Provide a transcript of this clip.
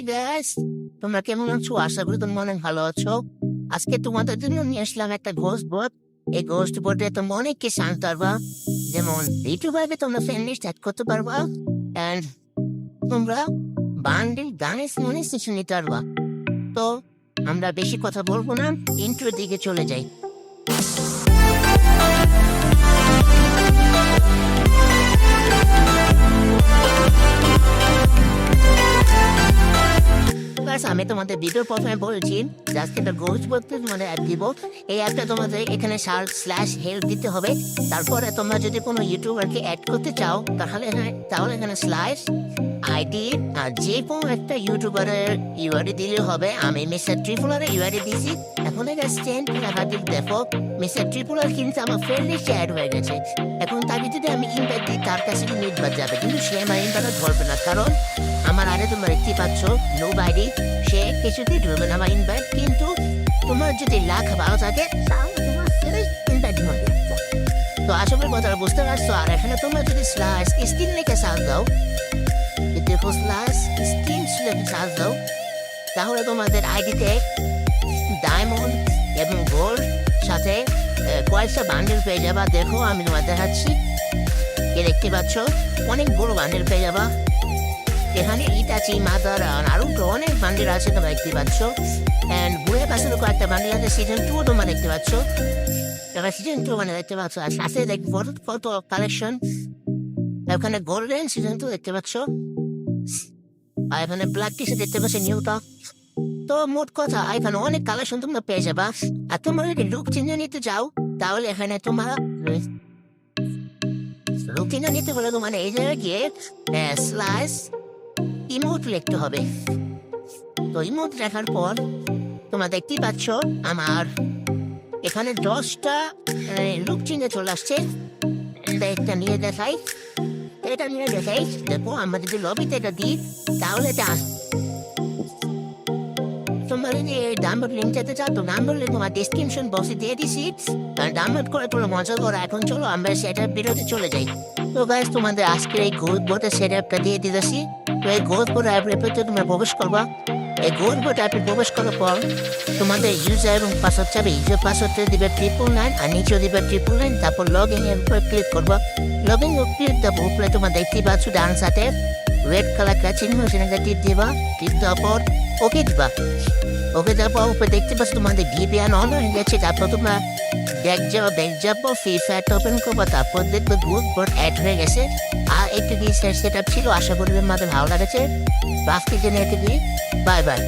Guys, তোমরা কেমন আছো? আশা করি তোমরা অনেক ভালো আছো। আজকে তোমাদের জন্য নিয়ে আসলাম একটা ঘোস্ট বোর্ড। এই ঘোস্ট বোর্ডে তোমরা অনেক কিছু আনতে পারবা, যেমন ইউটিউবে তোমরা ফ্রেন্ড লিস্ট অ্যাড করতে পারবা অ্যান্ড তোমরা বান্ডিল গানের মনে কিছু নিতে পারবা। তো আমরা বেশি কথা বলবো না, ইন্ট্রোর দিকে চলে যাই। আমি তোমাদের ভিডিও প্রথমে বলছি জাস্ট একটা গোস্ট বলতে তোমাদের অ্যাপ দিব। এই অ্যাপটা তোমাদের এখানে /help দিতে হবে। তারপরে তোমরা যদি কোনো ইউটিউবারকে অ্যাড করতে চাও তাহলে এখানে /ID আর যে কোনো একটা ইউটিউবারের ইউআইডি দিলে হবে। আমি মিস্টার ট্রিপুলারের ইউআইডি দিয়েছি। এখন দেখো মিস্টার ট্রিপুলার কিন্তু আমার ফ্রেন্ড লিস্টে অ্যাড হয়ে গেছে। এখন তাকে যদি আমি ইনভাইট দিই তার কাছে মিটবার যাবে, কিন্তু সে আমার ইনভাইটটা ধরবে না, কারণ আমার আগে তোমরা দেখতে পাচ্ছ নো বাইডি, সে কিছুতেই ধরবে না আমার ইনভাইট। কিন্তু তোমার যদি লাখ ভালো থাকে তাহলে তোমার ইনভাইট ধরবে। তো আশা করি কথাটা বুঝতে পারছো। আর এখানে তোমরা যদি /স্ক্রিন লিখে সার্চ দাও, দেখো /স্ক্রিন লিখে সার্চ দাও, তাহলে তোমাদের আইডিতে ডায়মন্ড এবং গোল্ড সাথে কয়েকটা বান্ডেল পেয়ে যাবা। দেখো আমি তোমার দেখাচ্ছি, দেখতে পাচ্ছ অনেক বড় বান্ডেল পেয়ে যাবা। এখানে ইটাচি মাদার আরো অনেক বান্ডেল আছে তোমরা দেখতে পাচ্ছ। অ্যান্ড ঘুরে পাশে কয়েকটা বান্ডেল আছে, সিজন 2 তোমরা দেখতে পাচ্ছ। সিজন 2 মানে দেখতে পাচ্ছ। আর সাথে দেখবো ফটো কালেকশন, ওখানে গোল্ডেন সিজন 2 দেখতে পাচ্ছ। আর এখানে ব্ল্যাক টি শার্ট দেখতে পাচ্ছ নিউটা। তো মোট কথা এখানে অনেক কালেকশন তোমরা পেয়ে যাবা। আর তোমরা যদি লুক চিহ্ন নিতে যাও তাহলে এখানে তোমরা লুক চিহ্ন নিতে হলে তোমার এই জায়গায় গিয়ে ইমোট লিখতে হবে। তো ইমোট লেখার পর তোমরা দেখতেই পাচ্ছ আমার এখানে 10টা লুক চিহ্ন চলে আসছে। এটা নিয়ে দেখাই, দেখো আমরা যদি লবিতে এটা দিই তাহলে এটা তোমরা যদি ডাউনলোড লিঙ্ক যেতে চাও তো ডাউনলোড লিঙ্ক আমার ডেসক্রিপশন বক্সে দিয়ে দিছি। ডাউনলোড করে তোমরা মজা করো। এখন চলো আমরা সেটার বিরোধে চলে যাই। তো গাইস, তোমাদের আজকের এই গোস্ট বোর্ডের সেট আপটা দিয়ে দিতেছি। তো এই গোস্ট বোর্ড অ্যাপে তোমরা প্রবেশ করবা। এই গোস্ট বোর্ড অ্যাপে প্রবেশ করার পর তোমাদের ইউজার এবং পাসওয়ার্ড চাবে। ইউজার পাসওয়ার্ডটা দিবে 999 আর নিচেও দিবে 999। তারপর লগ ইন এর উপরে ক্লিক করবা। লগ ইন ক্লিক দেবো, উপরে তোমরা দেখতেই পাচ্ছ ডান সাথে রেড কালার একটা চিহ্ন, সেখানে টিপ দিবা। টিপ দেওয়ার পর ওকে দিবা। ওকে দেওয়ার পর উপরে দেখতে পাচ্ছ তোমাদের VPN অন হয়ে গেছে। তারপর তোমরা ব্যাক যাবো ফ্রি ফায়ারটা ওপেন করবো। তারপর দেখবে গোস্ট বোর্ড অ্যাড হয়ে গেছে। আর একটু সেট আপ ছিল। আশা করি আমাদের ভালো লাগেছে। বাকি জেনে বাই বাই।